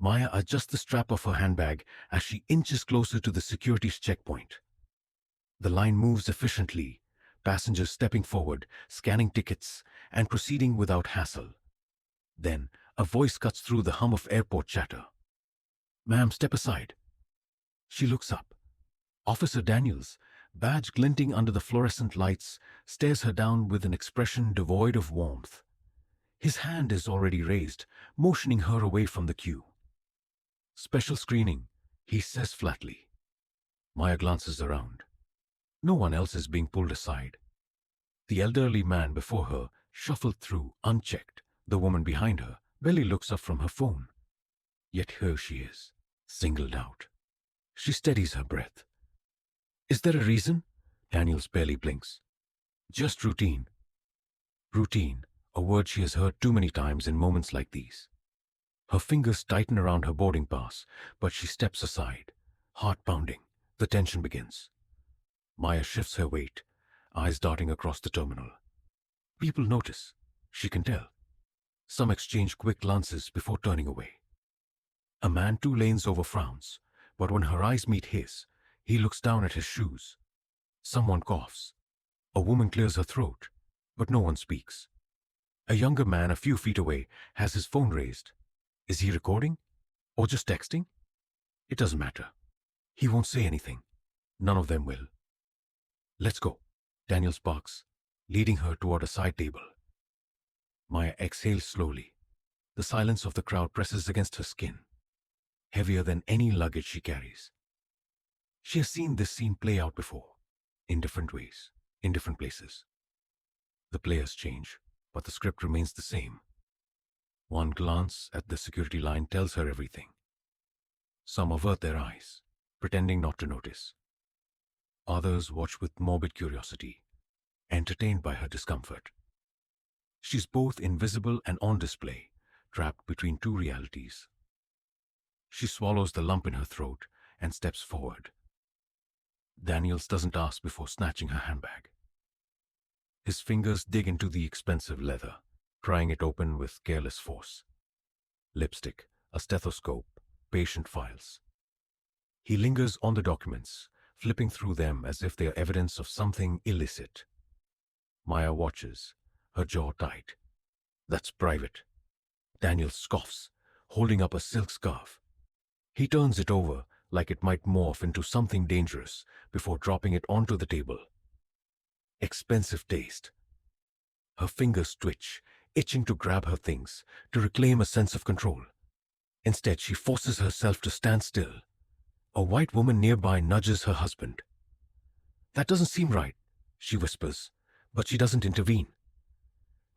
Maya adjusts the strap of her handbag as she inches closer to the security's checkpoint. The line moves efficiently, passengers stepping forward, scanning tickets, and proceeding without hassle. Then, a voice cuts through the hum of airport chatter. "Ma'am, step aside." She looks up. Officer Daniels, badge glinting under the fluorescent lights, stares her down with an expression devoid of warmth. His hand is already raised, motioning her away from the queue. "Special screening," he says flatly. Maya glances around. No one else is being pulled aside. The elderly man before her shuffled through, unchecked. The woman behind her barely looks up from her phone. Yet here she is, singled out. She steadies her breath. "Is there a reason?" Daniels barely blinks. "Just routine." Routine, a word she has heard too many times in moments like these. Her fingers tighten around her boarding pass, but she steps aside. Heart pounding, the tension begins. Maya shifts her weight, eyes darting across the terminal. People notice, she can tell. Some exchange quick glances before turning away. A man 2 lanes over frowns, but when her eyes meet his, he looks down at his shoes. Someone coughs. A woman clears her throat, but no one speaks. A younger man a few feet away has his phone raised. Is he recording? Or just texting? It doesn't matter. He won't say anything. None of them will. "Let's go," Daniels barks, leading her toward a side table. Maya exhales slowly. The silence of the crowd presses against her skin, heavier than any luggage she carries. She has seen this scene play out before, in different ways, in different places. The players change, but the script remains the same. One glance at the security line tells her everything. Some avert their eyes, pretending not to notice. Others watch with morbid curiosity, entertained by her discomfort. She's both invisible and on display, trapped between 2 realities. She swallows the lump in her throat and steps forward. Daniels doesn't ask before snatching her handbag. His fingers dig into the expensive leather, prying it open with careless force. Lipstick, a stethoscope, patient files. He lingers on the documents, flipping through them as if they are evidence of something illicit. Maya watches, her jaw tight. "That's private." Daniel scoffs, holding up a silk scarf. He turns it over like it might morph into something dangerous before dropping it onto the table. Expensive taste. Her fingers twitch, itching to grab her things, to reclaim a sense of control. Instead, she forces herself to stand still. A white woman nearby nudges her husband. "That doesn't seem right," she whispers, but she doesn't intervene.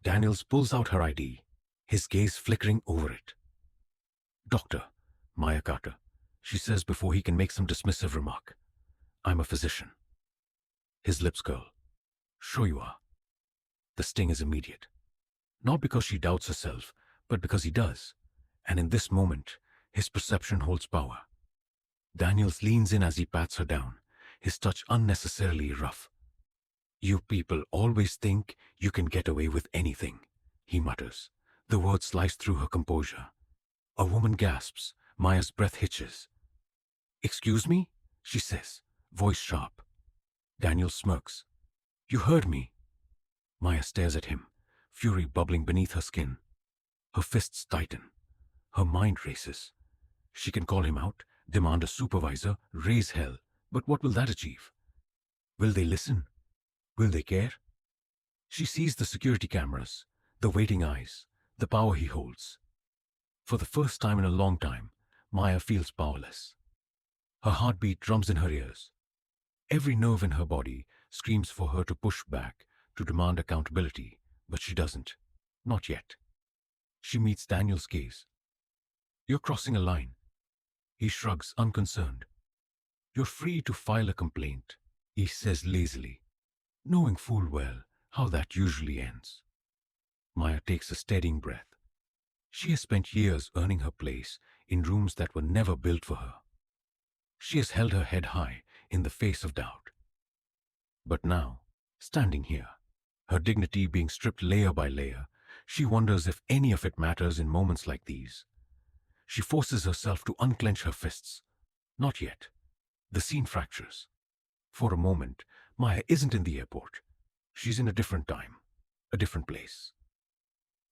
Daniels pulls out her ID, his gaze flickering over it. "Doctor, Maya Carter," she says before he can make some dismissive remark. "I'm a physician." His lips curl. "Sure you are." The sting is immediate. Not because she doubts herself, but because he does. And in this moment, his perception holds power. Daniels leans in as he pats her down, his touch unnecessarily rough. "You people always think you can get away with anything," he mutters. The words slice through her composure. A woman gasps. Maya's breath hitches. "Excuse me?" she says, voice sharp. Daniel smirks. "You heard me." Maya stares at him, fury bubbling beneath her skin. Her fists tighten. Her mind races. She can call him out, demand a supervisor, raise hell, but what will that achieve? Will they listen? Will they care? She sees the security cameras, the waiting eyes, the power he holds. For the first time in a long time, Maya feels powerless. Her heartbeat drums in her ears. Every nerve in her body screams for her to push back, to demand accountability, but she doesn't. Not yet. She meets Daniel's gaze. "You're crossing a line." He shrugs, unconcerned. "You're free to file a complaint," he says lazily, knowing full well how that usually ends. Maya takes a steadying breath. She has spent years earning her place in rooms that were never built for her. She has held her head high in the face of doubt. But now, standing here, her dignity being stripped layer by layer, she wonders if any of it matters in moments like these. She forces herself to unclench her fists. Not yet. The scene fractures. For a moment, Maya isn't in the airport. She's in a different time, a different place.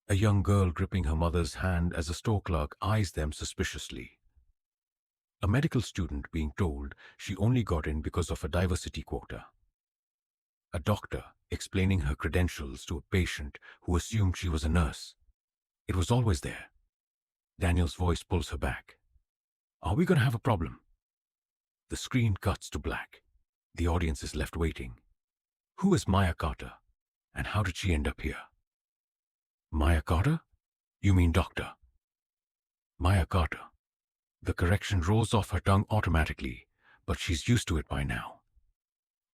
A young girl gripping her mother's hand as a store clerk eyes them suspiciously. A medical student being told she only got in because of a diversity quota. A doctor explaining her credentials to a patient who assumed she was a nurse. It was always there. Daniel's voice pulls her back. Are we going to have a problem? The screen cuts to black. The audience is left waiting. Who is Maya Carter? And how did she end up here? Maya Carter? You mean doctor? Maya Carter. The correction rolls off her tongue automatically, but she's used to it by now.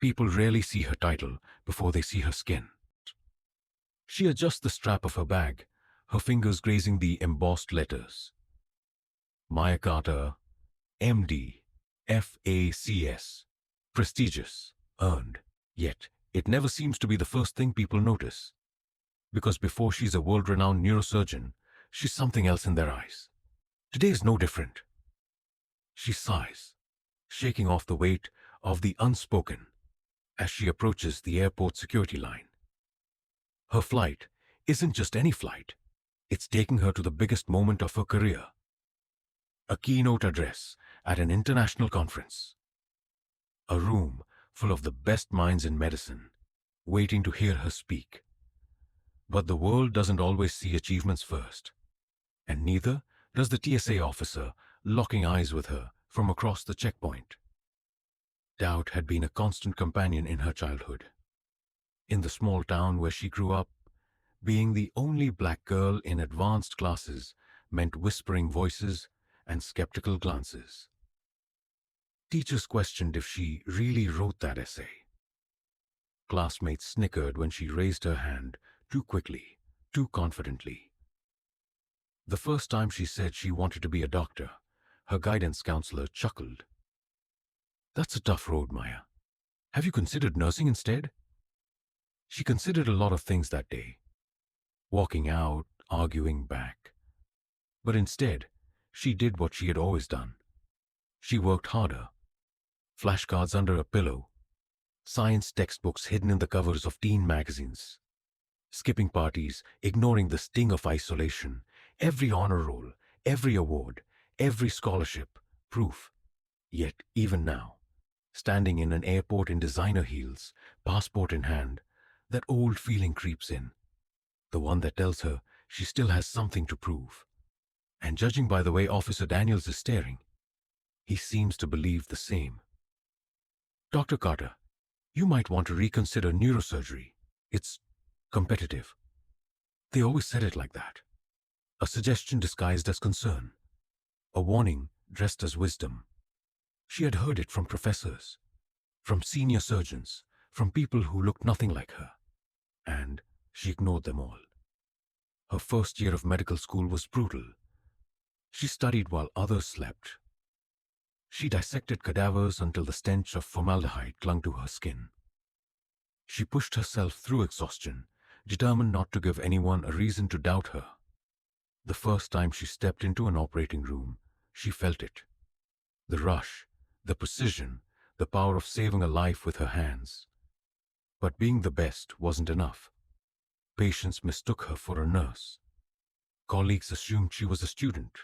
People rarely see her title before they see her skin. She adjusts the strap of her bag, her fingers grazing the embossed letters. Maya Carter, M.D., F.A.C.S. Prestigious, earned. Yet, it never seems to be the first thing people notice. Because before she's a world-renowned neurosurgeon, she's something else in their eyes. Today is no different. She sighs, shaking off the weight of the unspoken as she approaches the airport security line. Her flight isn't just any flight. It's taking her to the biggest moment of her career. A keynote address at an international conference. A room full of the best minds in medicine, waiting to hear her speak. But the world doesn't always see achievements first. And neither does the TSA officer locking eyes with her from across the checkpoint. Doubt had been a constant companion in her childhood. In the small town where she grew up, being the only black girl in advanced classes meant whispering voices and skeptical glances. Teachers questioned if she really wrote that essay. Classmates snickered when she raised her hand too quickly, too confidently. The first time she said she wanted to be a doctor, her guidance counselor chuckled. That's a tough road, Maya. Have you considered nursing instead? She considered a lot of things that day. Walking out, arguing back. But instead, she did what she had always done. She worked harder. Flashcards under a pillow. Science textbooks hidden in the covers of teen magazines. Skipping parties, ignoring the sting of isolation. Every honor roll, every award, every scholarship, proof. Yet, even now, standing in an airport in designer heels, passport in hand, that old feeling creeps in. The one that tells her she still has something to prove. And judging by the way Officer Daniels is staring, he seems to believe the same. Dr. Carter, you might want to reconsider neurosurgery. It's competitive. They always said it like that. A suggestion disguised as concern. A warning dressed as wisdom. She had heard it from professors, from senior surgeons, from people who looked nothing like her. And she ignored them all. Her first year of medical school was brutal. She studied while others slept. She dissected cadavers until the stench of formaldehyde clung to her skin. She pushed herself through exhaustion, determined not to give anyone a reason to doubt her. The first time she stepped into an operating room, she felt it. The rush, the precision, the power of saving a life with her hands. But being the best wasn't enough. Patients mistook her for a nurse. Colleagues assumed she was a student.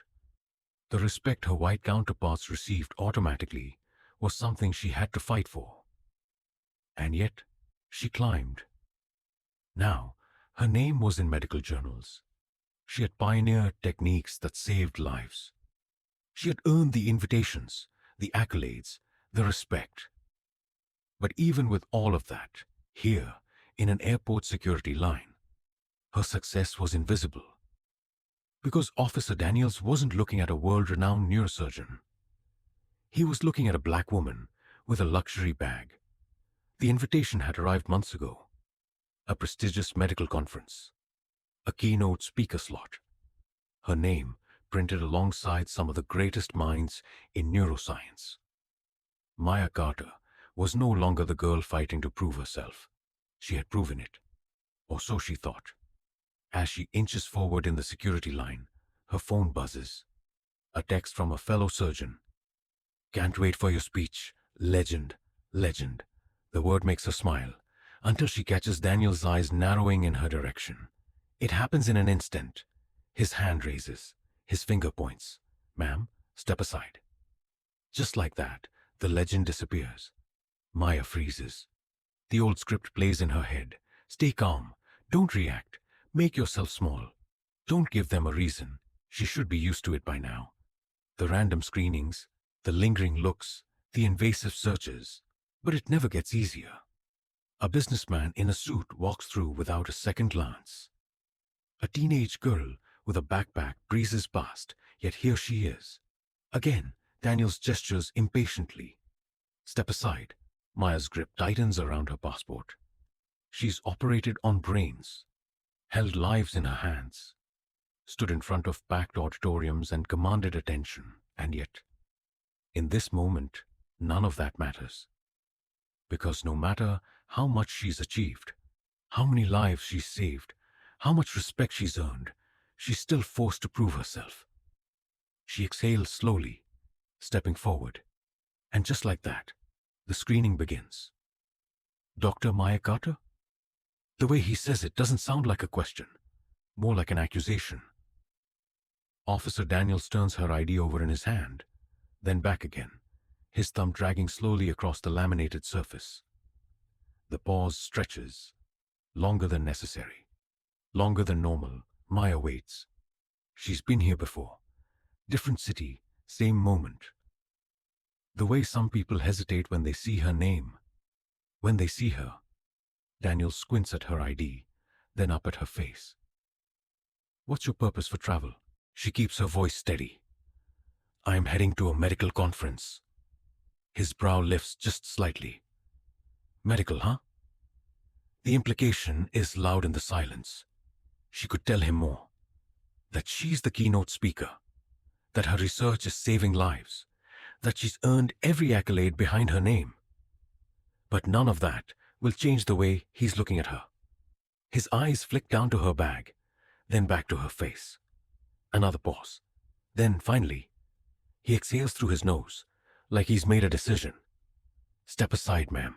The respect her white counterparts received automatically was something she had to fight for. And yet, she climbed. Now, her name was in medical journals. She had pioneered techniques that saved lives. She had earned the invitations, the accolades, the respect. But even with all of that, here, in an airport security line, her success was invisible. Because Officer Daniels wasn't looking at a world-renowned neurosurgeon. He was looking at a black woman with a luxury bag. The invitation had arrived months ago. A prestigious medical conference. A keynote speaker slot. Her name printed alongside some of the greatest minds in neuroscience. Maya Carter was no longer the girl fighting to prove herself. She had proven it. Or so she thought. As she inches forward in the security line, her phone buzzes. A text from a fellow surgeon. Can't wait for your speech. Legend. Legend. The word makes her smile, until she catches Daniel's eyes narrowing in her direction. It happens in an instant. His hand raises. His finger points. Ma'am, step aside. Just like that, the legend disappears. Maya freezes. The old script plays in her head. Stay calm. Don't react. Make yourself small. Don't give them a reason. She should be used to it by now. The random screenings, the lingering looks, the invasive searches. But it never gets easier. A businessman in a suit walks through without a second glance. A teenage girl with a backpack breezes past, yet here she is. Again, Daniels gestures impatiently. Step aside. Maya's grip tightens around her passport. She's operated on brains, held lives in her hands, stood in front of packed auditoriums and commanded attention, and yet, in this moment, none of that matters. Because no matter how much she's achieved, how many lives she's saved, how much respect she's earned, she's still forced to prove herself. She exhales slowly, stepping forward, and just like that, the screening begins. Dr. Maya Carter? The way he says it doesn't sound like a question, more like an accusation. Officer Daniels turns her ID over in his hand, then back again, his thumb dragging slowly across the laminated surface. The pause stretches, longer than necessary, longer than normal. Maya waits. She's been here before. Different city, same moment. The way some people hesitate when they see her name. When they see her. Daniel squints at her ID, then up at her face. What's your purpose for travel? She keeps her voice steady. I'm heading to a medical conference. His brow lifts just slightly. Medical, huh? The implication is loud in the silence. She could tell him more. That she's the keynote speaker. That her research is saving lives. That she's earned every accolade behind her name. But none of that will change the way he's looking at her. His eyes flick down to her bag, then back to her face. Another pause. Then, finally, he exhales through his nose, like he's made a decision. Step aside, ma'am.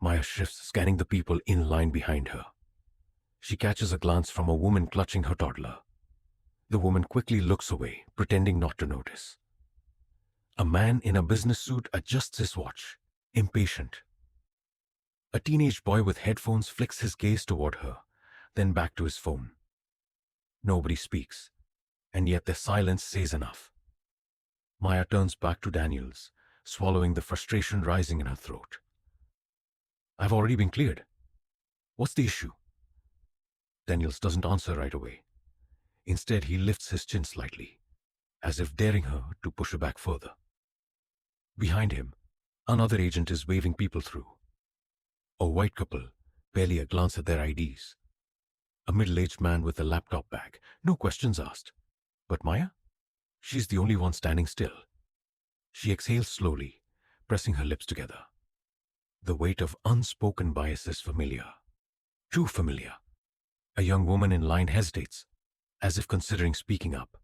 Maya shifts, scanning the people in line behind her. She catches a glance from a woman clutching her toddler. The woman quickly looks away, pretending not to notice. A man in a business suit adjusts his watch, impatient. A teenage boy with headphones flicks his gaze toward her, then back to his phone. Nobody speaks, and yet their silence says enough. Maya turns back to Daniels, swallowing the frustration rising in her throat. I've already been cleared. What's the issue? Daniels doesn't answer right away. Instead, he lifts his chin slightly, as if daring her to push her back further. Behind him, another agent is waving people through. A white couple, barely a glance at their IDs. A middle-aged man with a laptop bag, no questions asked. But Maya? She's the only one standing still. She exhales slowly, pressing her lips together. The weight of unspoken bias is familiar. Too familiar. A young woman in line hesitates, as if considering speaking up.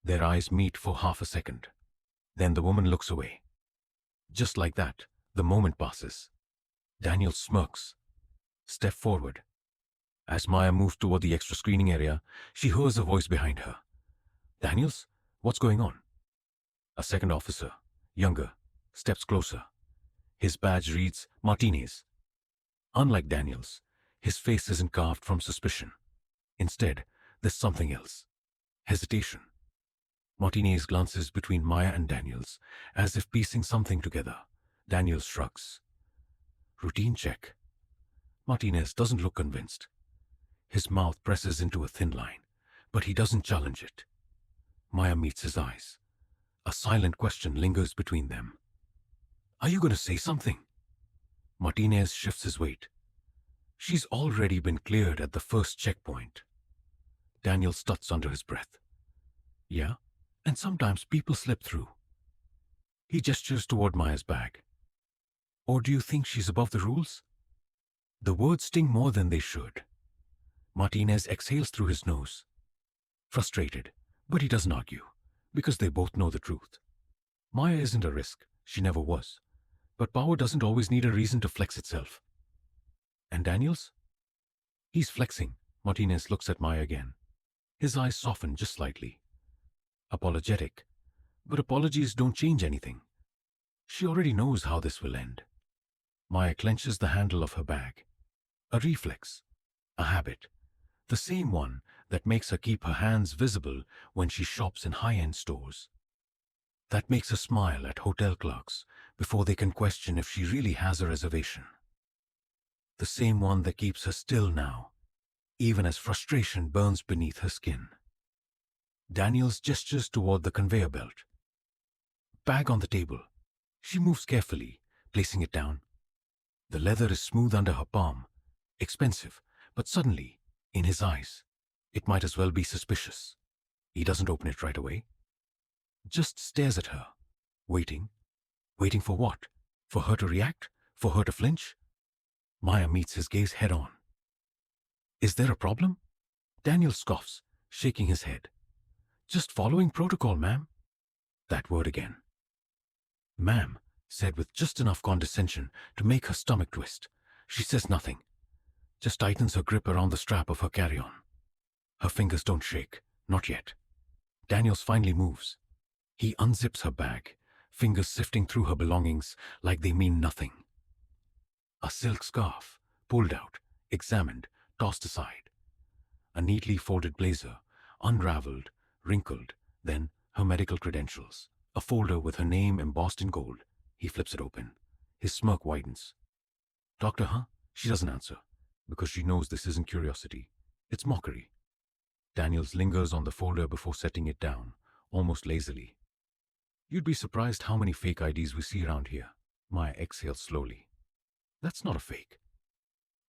Their eyes meet for half a second. Then the woman looks away. Just like that, the moment passes. Daniel smirks. Step forward. As Maya moves toward the extra screening area, she hears a voice behind her. Daniels, what's going on? A second officer, younger, steps closer. His badge reads Martinez. Unlike Daniels, his face isn't carved from suspicion. Instead, there's something else. Hesitation. Martinez glances between Maya and Daniels, as if piecing something together. Daniels shrugs. Routine check. Martinez doesn't look convinced. His mouth presses into a thin line, but he doesn't challenge it. Maya meets his eyes. A silent question lingers between them. Are you going to say something? Martinez shifts his weight. She's already been cleared at the first checkpoint. Daniel stutters under his breath. Yeah, and sometimes people slip through. He gestures toward Maya's bag. Or do you think she's above the rules? The words sting more than they should. Martinez exhales through his nose. Frustrated, but he doesn't argue. Because they both know the truth. Maya isn't a risk. She never was. But power doesn't always need a reason to flex itself. And Daniels? He's flexing. Martinez looks at Maya again. His eyes soften just slightly. Apologetic. But apologies don't change anything. She already knows how this will end. Maya clenches the handle of her bag. A reflex. A habit. The same one that makes her keep her hands visible when she shops in high-end stores. That makes her smile at hotel clerks before they can question if she really has a reservation. The same one that keeps her still now, even as frustration burns beneath her skin. Daniels gestures toward the conveyor belt. Bag on the table. She moves carefully, placing it down. The leather is smooth under her palm. Expensive, but suddenly, in his eyes, it might as well be suspicious. He doesn't open it right away. Just stares at her, waiting. Waiting for what? For her to react? For her to flinch? Maya meets his gaze head-on. Is there a problem? Daniel scoffs, shaking his head. Just following protocol, ma'am. That word again. Ma'am, said with just enough condescension to make her stomach twist. She says nothing, just tightens her grip around the strap of her carry-on. Her fingers don't shake, not yet. Daniels finally moves. He unzips her bag, fingers sifting through her belongings like they mean nothing. A silk scarf, pulled out, examined, tossed aside. A neatly folded blazer, unraveled, wrinkled, then her medical credentials. A folder with her name embossed in gold. He flips it open. His smirk widens. Doctor, huh? She doesn't answer, because she knows this isn't curiosity. It's mockery. Daniels lingers on the folder before setting it down, almost lazily. You'd be surprised how many fake IDs we see around here. Maya exhales slowly. That's not a fake.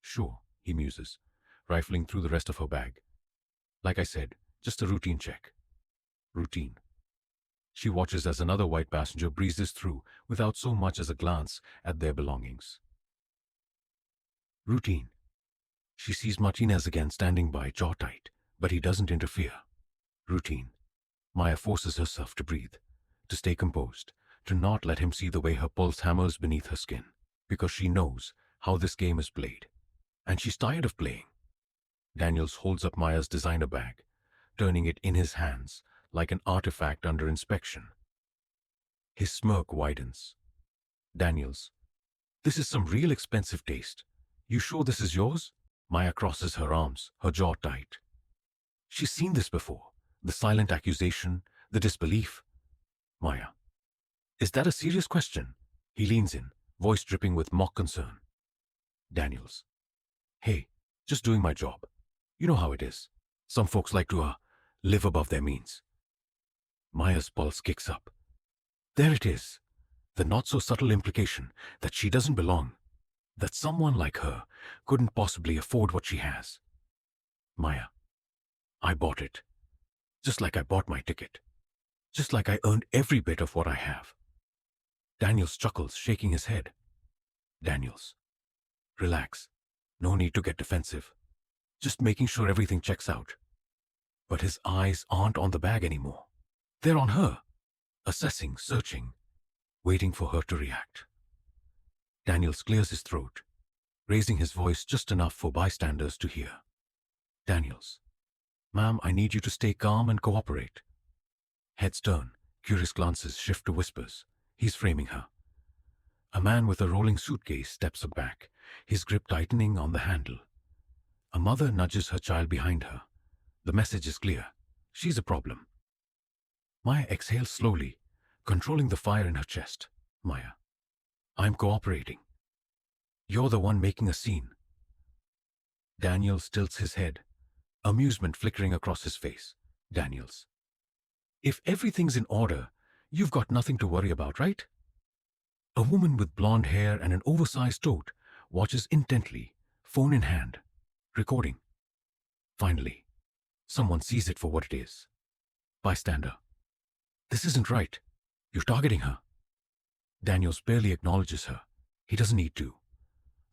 Sure, he muses, rifling through the rest of her bag. Like I said, just a routine check. Routine. She watches as another white passenger breezes through without so much as a glance at their belongings. Routine. She sees Martinez again standing by, jaw tight, but he doesn't interfere. Routine. Maya forces herself to breathe, to stay composed, to not let him see the way her pulse hammers beneath her skin, because she knows how this game is played. And she's tired of playing. Daniels holds up Maya's designer bag, turning it in his hands like an artifact under inspection. His smirk widens. Daniels, this is some real expensive taste. You sure this is yours? Maya crosses her arms, her jaw tight. She's seen this before. The silent accusation, the disbelief. Maya, is that a serious question? He leans in, voice dripping with mock concern. Daniels, hey, just doing my job. You know how it is. Some folks like to, live above their means. Maya's pulse kicks up. There it is. The not-so-subtle implication that she doesn't belong. That someone like her couldn't possibly afford what she has. Maya, I bought it. Just like I bought my ticket. Just like I earned every bit of what I have. Daniels chuckles, shaking his head. Daniels, relax. No need to get defensive. Just making sure everything checks out. But his eyes aren't on the bag anymore. They're on her, assessing, searching, waiting for her to react. Daniels clears his throat, raising his voice just enough for bystanders to hear. Daniels, ma'am, I need you to stay calm and cooperate. Heads turn, curious glances shift to whispers. He's framing her. A man with a rolling suitcase steps back, his grip tightening on the handle. A mother nudges her child behind her. The message is clear. She's a problem. Maya exhales slowly, controlling the fire in her chest. Maya, I'm cooperating. You're the one making a scene. Daniels tilts his head, amusement flickering across his face. Daniels, if everything's in order, you've got nothing to worry about, right? A woman with blonde hair and an oversized tote watches intently, phone in hand, recording. Finally, someone sees it for what it is. Bystander. This isn't right. You're targeting her. Daniels barely acknowledges her. He doesn't need to.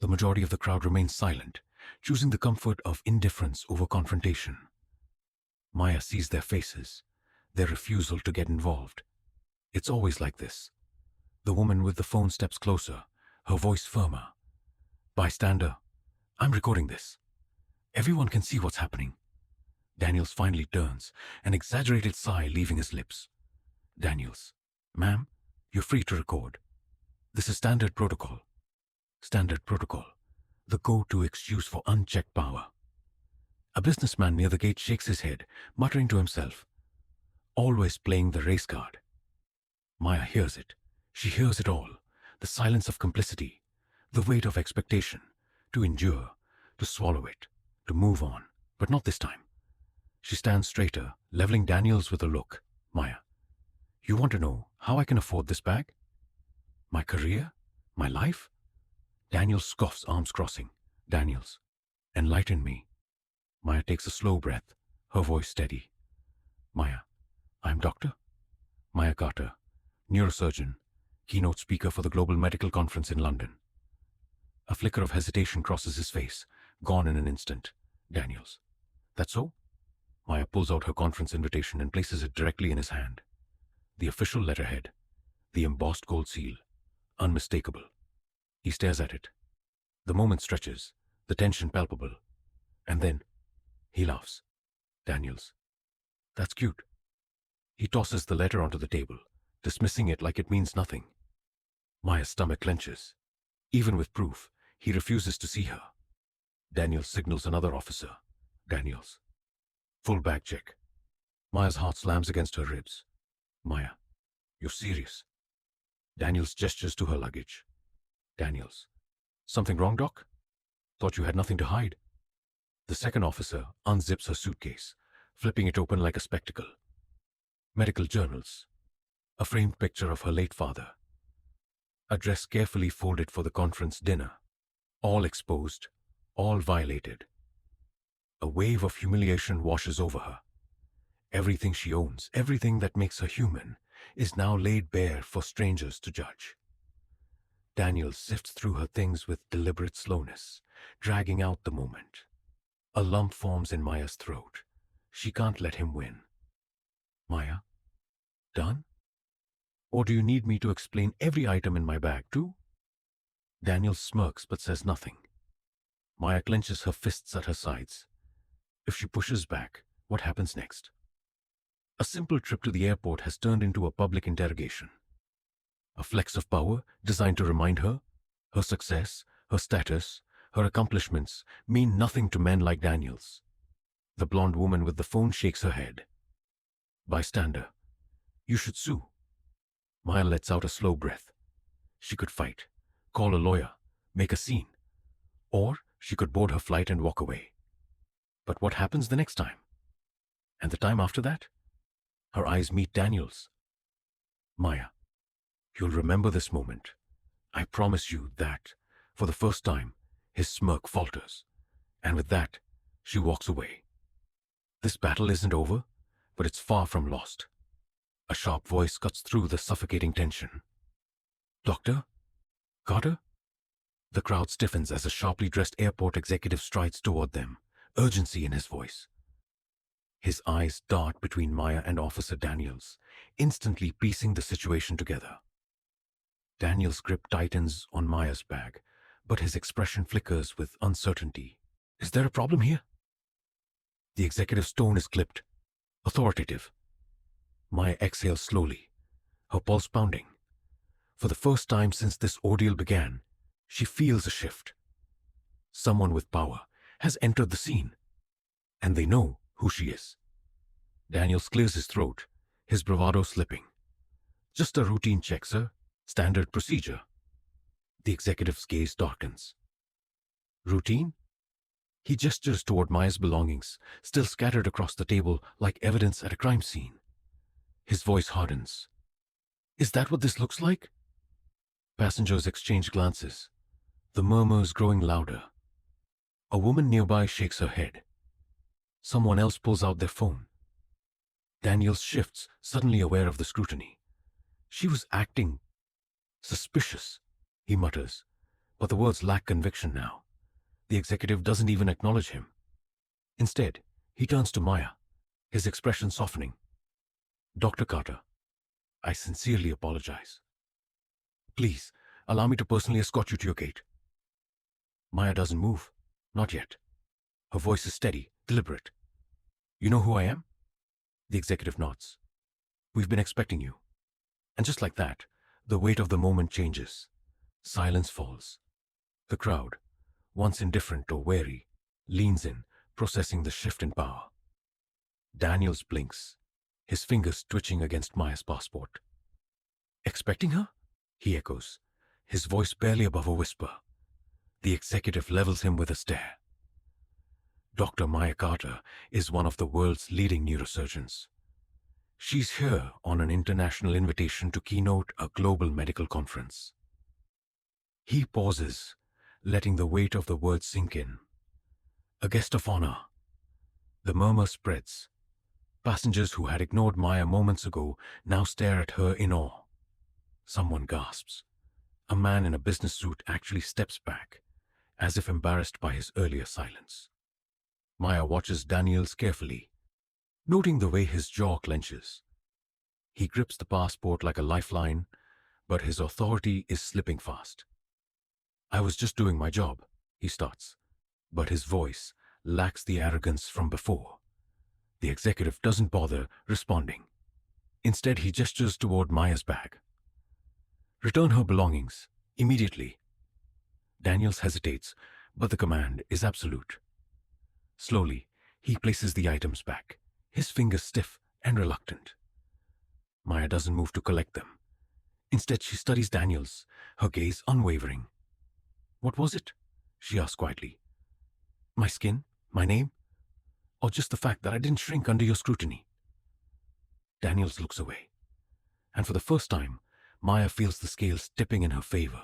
The majority of the crowd remains silent, choosing the comfort of indifference over confrontation. Maya sees their faces, their refusal to get involved. It's always like this. The woman with the phone steps closer, her voice firmer. Bystander, I'm recording this. Everyone can see what's happening. Daniels finally turns, an exaggerated sigh leaving his lips. Daniels, ma'am, you're free to record. This is standard protocol. Standard protocol. The go-to excuse for unchecked power. A businessman near the gate shakes his head, muttering to himself. Always playing the race card. Maya hears it. She hears it all. The silence of complicity. The weight of expectation. To endure. To swallow it. To move on. But not this time. She stands straighter, leveling Daniels with a look. Maya, you want to know how I can afford this bag? My career? My life? Daniels scoffs, arms crossing. Daniels, enlighten me. Maya takes a slow breath, her voice steady. Maya, I'm Dr. Maya Carter, neurosurgeon, keynote speaker for the Global Medical Conference in London. A flicker of hesitation crosses his face, gone in an instant. Daniels, that's so? Maya pulls out her conference invitation and places it directly in his hand. The official letterhead, the embossed gold seal, unmistakable. He stares at it. The moment stretches, the tension palpable. And then, he laughs. Daniels, that's cute. He tosses the letter onto the table, dismissing it like it means nothing. Maya's stomach clenches. Even with proof, he refuses to see her. Daniels signals another officer. Daniels, full bag check. Maya's heart slams against her ribs. Maya, you're serious? Daniels gestures to her luggage. Daniels, something wrong, Doc? Thought you had nothing to hide. The second officer unzips her suitcase, flipping it open like a spectacle. Medical journals. A framed picture of her late father. A dress carefully folded for the conference dinner. All exposed, all violated. A wave of humiliation washes over her. Everything she owns, everything that makes her human, is now laid bare for strangers to judge. Daniel sifts through her things with deliberate slowness, dragging out the moment. A lump forms in Maya's throat. She can't let him win. Maya, done? Or do you need me to explain every item in my bag too? Daniel smirks but says nothing. Maya clenches her fists at her sides. If she pushes back, what happens next? A simple trip to the airport has turned into a public interrogation. A flex of power designed to remind her success, her status, her accomplishments mean nothing to men like Daniels. The blonde woman with the phone shakes her head. Bystander, you should sue. Maya lets out a slow breath. She could fight, call a lawyer, make a scene. Or she could board her flight and walk away. But what happens the next time? And the time after that? Her eyes meet Daniel's. Maya, you'll remember this moment. I promise you that, for the first time, his smirk falters. And with that, she walks away. This battle isn't over, but it's far from lost. A sharp voice cuts through the suffocating tension. Doctor? Carter? The crowd stiffens as a sharply dressed airport executive strides toward them, urgency in his voice. His eyes dart between Maya and Officer Daniels, instantly piecing the situation together. Daniels' grip tightens on Maya's bag, but his expression flickers with uncertainty. Is there a problem here? The executive's tone is clipped, authoritative. Maya exhales slowly, her pulse pounding. For the first time since this ordeal began, she feels a shift. Someone with power has entered the scene, and they know who she is. Daniels clears his throat, his bravado slipping. Just a routine check, sir. Standard procedure. The executive's gaze darkens. Routine? He gestures toward Maya's belongings, still scattered across the table like evidence at a crime scene. His voice hardens. Is that what this looks like? Passengers exchange glances, the murmurs growing louder. A woman nearby shakes her head. Someone else pulls out their phone. Daniels shifts, suddenly aware of the scrutiny. She was acting suspicious, he mutters, but the words lack conviction now. The executive doesn't even acknowledge him. Instead, he turns to Maya, his expression softening. Dr. Carter, I sincerely apologize. Please, allow me to personally escort you to your gate. Maya doesn't move. Not yet. Her voice is steady, deliberate. You know who I am? The executive nods. We've been expecting you. And just like that, the weight of the moment changes. Silence falls. The crowd, once indifferent or wary, leans in, processing the shift in power. Daniels blinks, his fingers twitching against Maya's passport. Expecting her? He echoes, his voice barely above a whisper. The executive levels him with a stare. Dr. Maya Carter is one of the world's leading neurosurgeons. She's here on an international invitation to keynote a global medical conference. He pauses, letting the weight of the words sink in. A guest of honor. The murmur spreads. Passengers who had ignored Maya moments ago now stare at her in awe. Someone gasps. A man in a business suit actually steps back, as if embarrassed by his earlier silence. Maya watches Daniels carefully, noting the way his jaw clenches. He grips the passport like a lifeline, but his authority is slipping fast. I was just doing my job, he starts, but his voice lacks the arrogance from before. The executive doesn't bother responding. Instead, he gestures toward Maya's bag. Return her belongings, immediately. Daniels hesitates, but the command is absolute. Slowly, he places the items back, his fingers stiff and reluctant. Maya doesn't move to collect them. Instead, she studies Daniels, her gaze unwavering. What was it? She asks quietly. My skin? My name? Or just the fact that I didn't shrink under your scrutiny? Daniels looks away, and for the first time, Maya feels the scales tipping in her favor.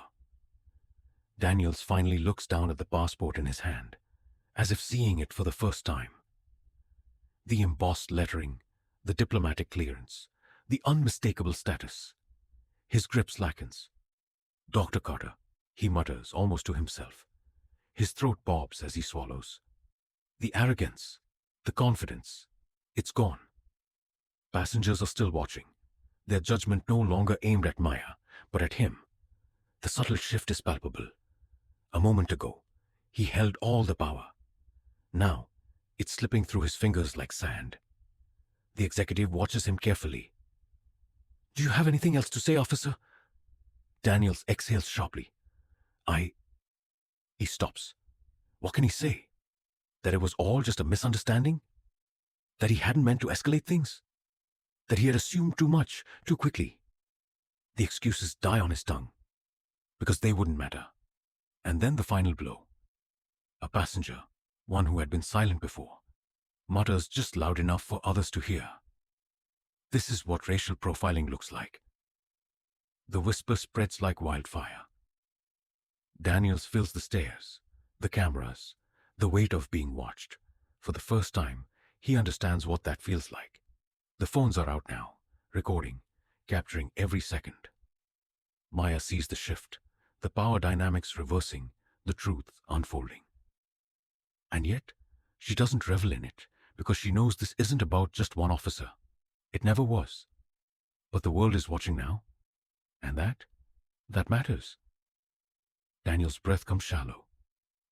Daniels finally looks down at the passport in his hand, as if seeing it for the first time. The embossed lettering, the diplomatic clearance, the unmistakable status. His grip slackens. Dr. Carter, he mutters almost to himself. His throat bobs as he swallows. The arrogance, the confidence, it's gone. Passengers are still watching, their judgment no longer aimed at Maya, but at him. The subtle shift is palpable. A moment ago, he held all the power. Now, it's slipping through his fingers like sand. The executive watches him carefully. Do you have anything else to say, officer? Daniels exhales sharply. He stops. What can he say? That it was all just a misunderstanding? That he hadn't meant to escalate things? That he had assumed too much, too quickly? The excuses die on his tongue, because they wouldn't matter. And then the final blow. A passenger, one who had been silent before, mutters just loud enough for others to hear. This is what racial profiling looks like. The whisper spreads like wildfire. Daniels feels the stares, the cameras, the weight of being watched. For the first time, he understands what that feels like. The phones are out now, recording, capturing every second. Maya sees the shift, the power dynamics reversing, the truth unfolding. And yet, she doesn't revel in it, because she knows this isn't about just one officer. It never was. But the world is watching now, and that matters. Daniel's breath comes shallow.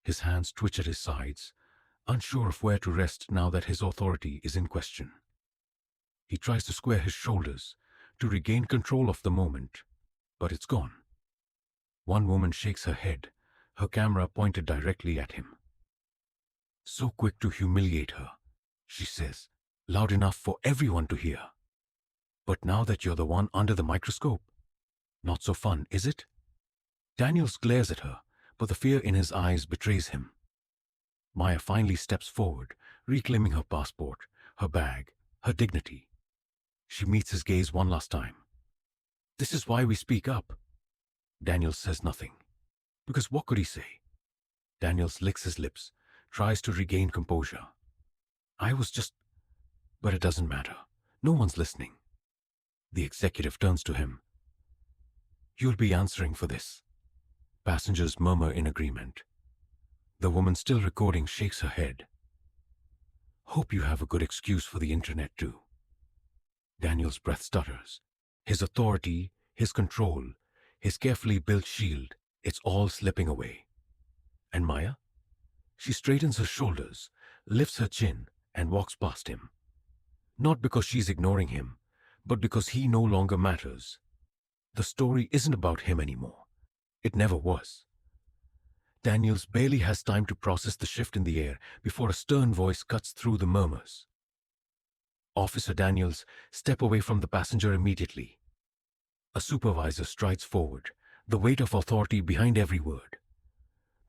His hands twitch at his sides, unsure of where to rest now that his authority is in question. He tries to square his shoulders, to regain control of the moment, but it's gone. One woman shakes her head, her camera pointed directly at him. So quick to humiliate her, she says, loud enough for everyone to hear. But now that you're the one under the microscope, not so fun, is it? Daniels glares at her, but the fear in his eyes betrays him. Maya finally steps forward, reclaiming her passport, her bag, her dignity. She meets his gaze one last time. This is why we speak up. Daniels says nothing. Because what could he say? Daniels licks his lips, tries to regain composure. But it doesn't matter. No one's listening. The executive turns to him. You'll be answering for this. Passengers murmur in agreement. The woman still recording shakes her head. Hope you have a good excuse for the internet too. Daniel's breath stutters. His authority, his control, his carefully built shield, it's all slipping away. And Maya? She straightens her shoulders, lifts her chin, and walks past him. Not because she's ignoring him, but because he no longer matters. The story isn't about him anymore. It never was. Daniels barely has time to process the shift in the air before a stern voice cuts through the murmurs. Officer Daniels, step away from the passenger immediately. A supervisor strides forward, the weight of authority behind every word.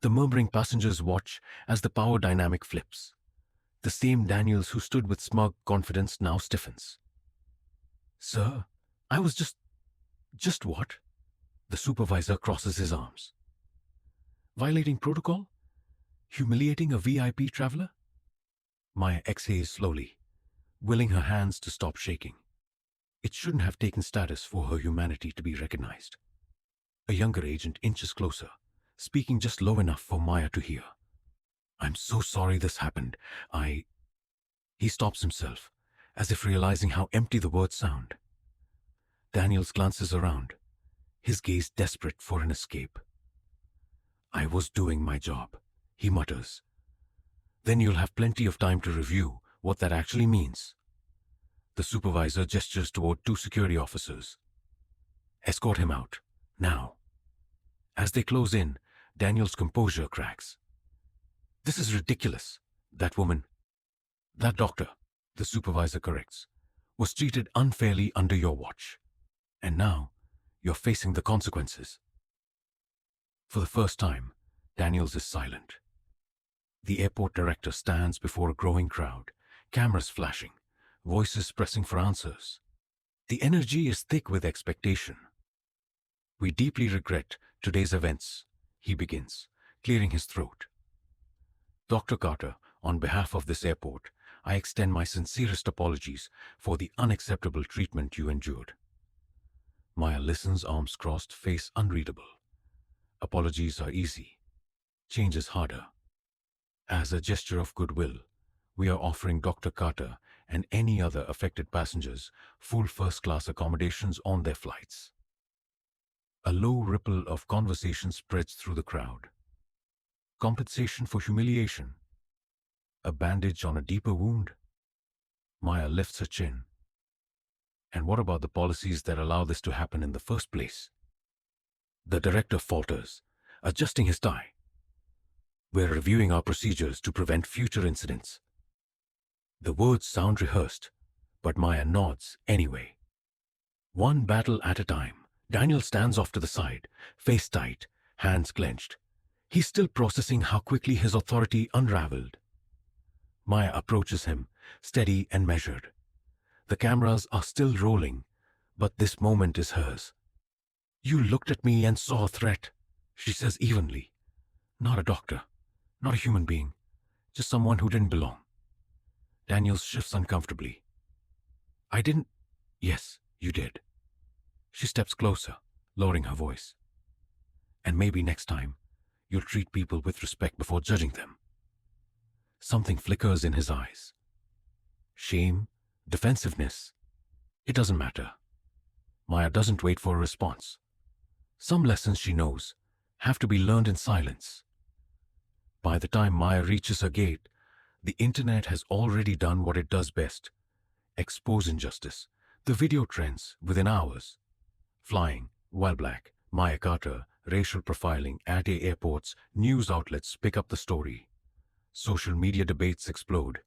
The murmuring passengers watch as the power dynamic flips. The same Daniels who stood with smug confidence now stiffens. Sir, I was just what? The supervisor crosses his arms. Violating protocol? Humiliating a VIP traveler? Maya exhales slowly, willing her hands to stop shaking. It shouldn't have taken status for her humanity to be recognized. A younger agent inches closer, speaking just low enough for Maya to hear. I'm so sorry this happened. He stops himself, as if realizing how empty the words sound. Daniels glances around, his gaze desperate for an escape. I was doing my job, he mutters. Then you'll have plenty of time to review what that actually means. The supervisor gestures toward two security officers. Escort him out, now. As they close in, Daniel's composure cracks. This is ridiculous. That woman, that doctor, the supervisor corrects, was treated unfairly under your watch. And now, you're facing the consequences. For the first time, Daniels is silent. The airport director stands before a growing crowd, cameras flashing, voices pressing for answers. The energy is thick with expectation. We deeply regret today's events, he begins, clearing his throat. Dr. Carter, on behalf of this airport, I extend my sincerest apologies for the unacceptable treatment you endured. Maya listens, arms crossed, face unreadable. Apologies are easy. Change is harder. As a gesture of goodwill, we are offering Dr. Carter and any other affected passengers full first-class accommodations on their flights. A low ripple of conversation spreads through the crowd. Compensation for humiliation. A bandage on a deeper wound. Maya lifts her chin. And what about the policies that allow this to happen in the first place? The director falters, adjusting his tie. We're reviewing our procedures to prevent future incidents. The words sound rehearsed, but Maya nods anyway. One battle at a time, Daniel stands off to the side, face tight, hands clenched. He's still processing how quickly his authority unraveled. Maya approaches him, steady and measured. The cameras are still rolling, but this moment is hers. You looked at me and saw a threat, she says evenly. Not a doctor, not a human being, just someone who didn't belong. Daniel shifts uncomfortably. I didn't. Yes, you did. She steps closer, lowering her voice. And maybe next time, you'll treat people with respect before judging them. Something flickers in his eyes. Shame, defensiveness. It doesn't matter. Maya doesn't wait for a response. Some lessons she knows have to be learned in silence. By the time Maya reaches her gate, the internet has already done what it does best. Expose injustice. The video trends within hours. Flying, while black, Maya Carter, racial profiling at airports, news outlets pick up the story. Social media debates explode.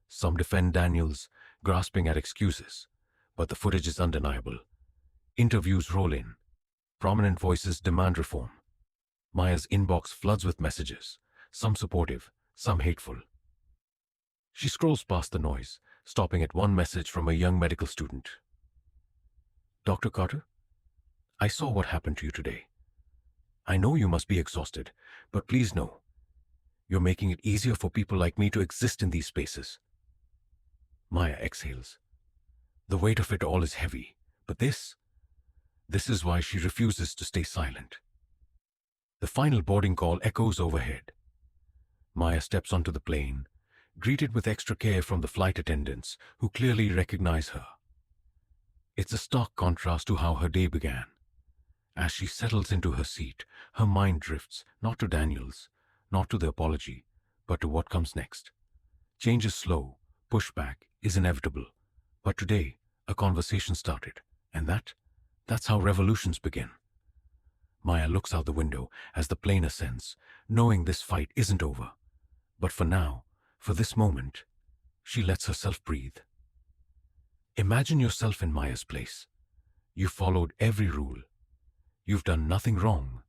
Some defend Daniels, grasping at excuses. But the footage is undeniable. Interviews roll in. Prominent voices demand reform. Maya's inbox floods with messages, some supportive, some hateful. She scrolls past the noise, stopping at one message from a young medical student. Dr. Carter, I saw what happened to you today. I know you must be exhausted, but please know, you're making it easier for people like me to exist in these spaces. Maya exhales. The weight of it all is heavy, but this is why she refuses to stay silent. The final boarding call echoes overhead. Maya steps onto the plane, greeted with extra care from the flight attendants, who clearly recognize her. It's a stark contrast to how her day began. As she settles into her seat, her mind drifts not to Daniels, not to the apology, but to what comes next. Change is slow, pushback is inevitable. But today, a conversation started, and that's how revolutions begin. Maya looks out the window as the plane ascends, knowing this fight isn't over. But for now, for this moment, she lets herself breathe. Imagine yourself in Maya's place. You followed every rule. You've done nothing wrong.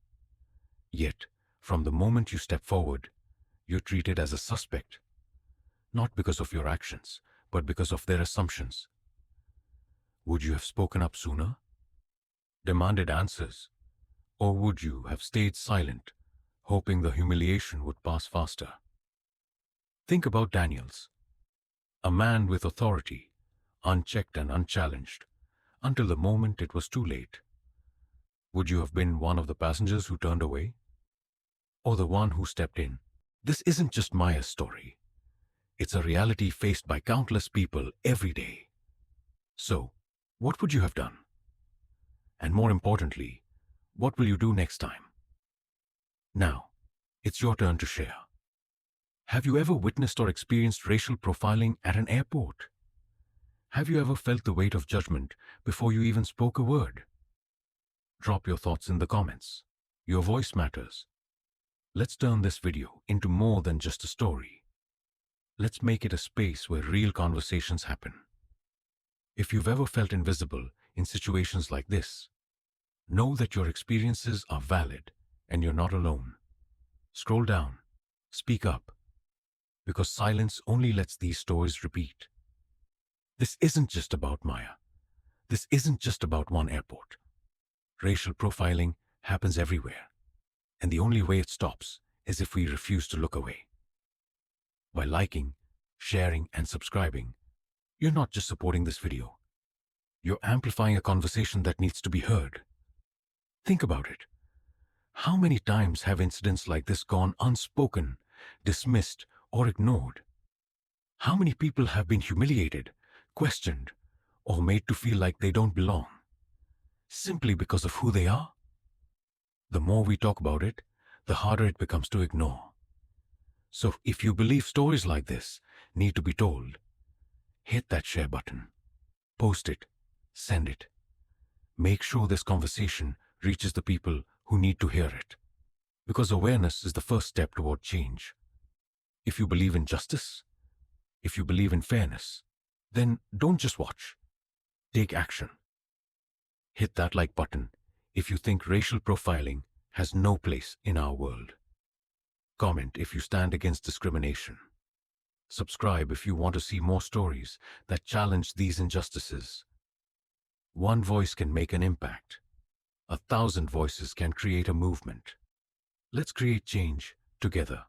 Yet, from the moment you step forward, you're treated as a suspect. Not because of your actions, but because of their assumptions. Would you have spoken up sooner? Demanded answers? Or would you have stayed silent, hoping the humiliation would pass faster? Think about Daniels. A man with authority, unchecked and unchallenged, until the moment it was too late. Would you have been one of the passengers who turned away? Or the one who stepped in? This isn't just Maya's story. It's a reality faced by countless people every day. So, what would you have done? And more importantly, what will you do next time? Now, it's your turn to share. Have you ever witnessed or experienced racial profiling at an airport? Have you ever felt the weight of judgment before you even spoke a word? Drop your thoughts in the comments. Your voice matters. Let's turn this video into more than just a story. Let's make it a space where real conversations happen. If you've ever felt invisible in situations like this, know that your experiences are valid and you're not alone. Scroll down, speak up, because silence only lets these stories repeat. This isn't just about Maya. This isn't just about one airport. Racial profiling happens everywhere, and the only way it stops is if we refuse to look away. By liking, sharing, and subscribing, you're not just supporting this video. You're amplifying a conversation that needs to be heard. Think about it. How many times have incidents like this gone unspoken, dismissed, or ignored? How many people have been humiliated, questioned, or made to feel like they don't belong, simply because of who they are? The more we talk about it, the harder it becomes to ignore. So if you believe stories like this need to be told, hit that share button, post it, send it. Make sure this conversation reaches the people who need to hear it, because awareness is the first step toward change. If you believe in justice, if you believe in fairness, then don't just watch. Take action. Hit that like button if you think racial profiling has no place in our world. Comment if you stand against discrimination. Subscribe if you want to see more stories that challenge these injustices. One voice can make an impact. 1,000 voices can create a movement. Let's create change together.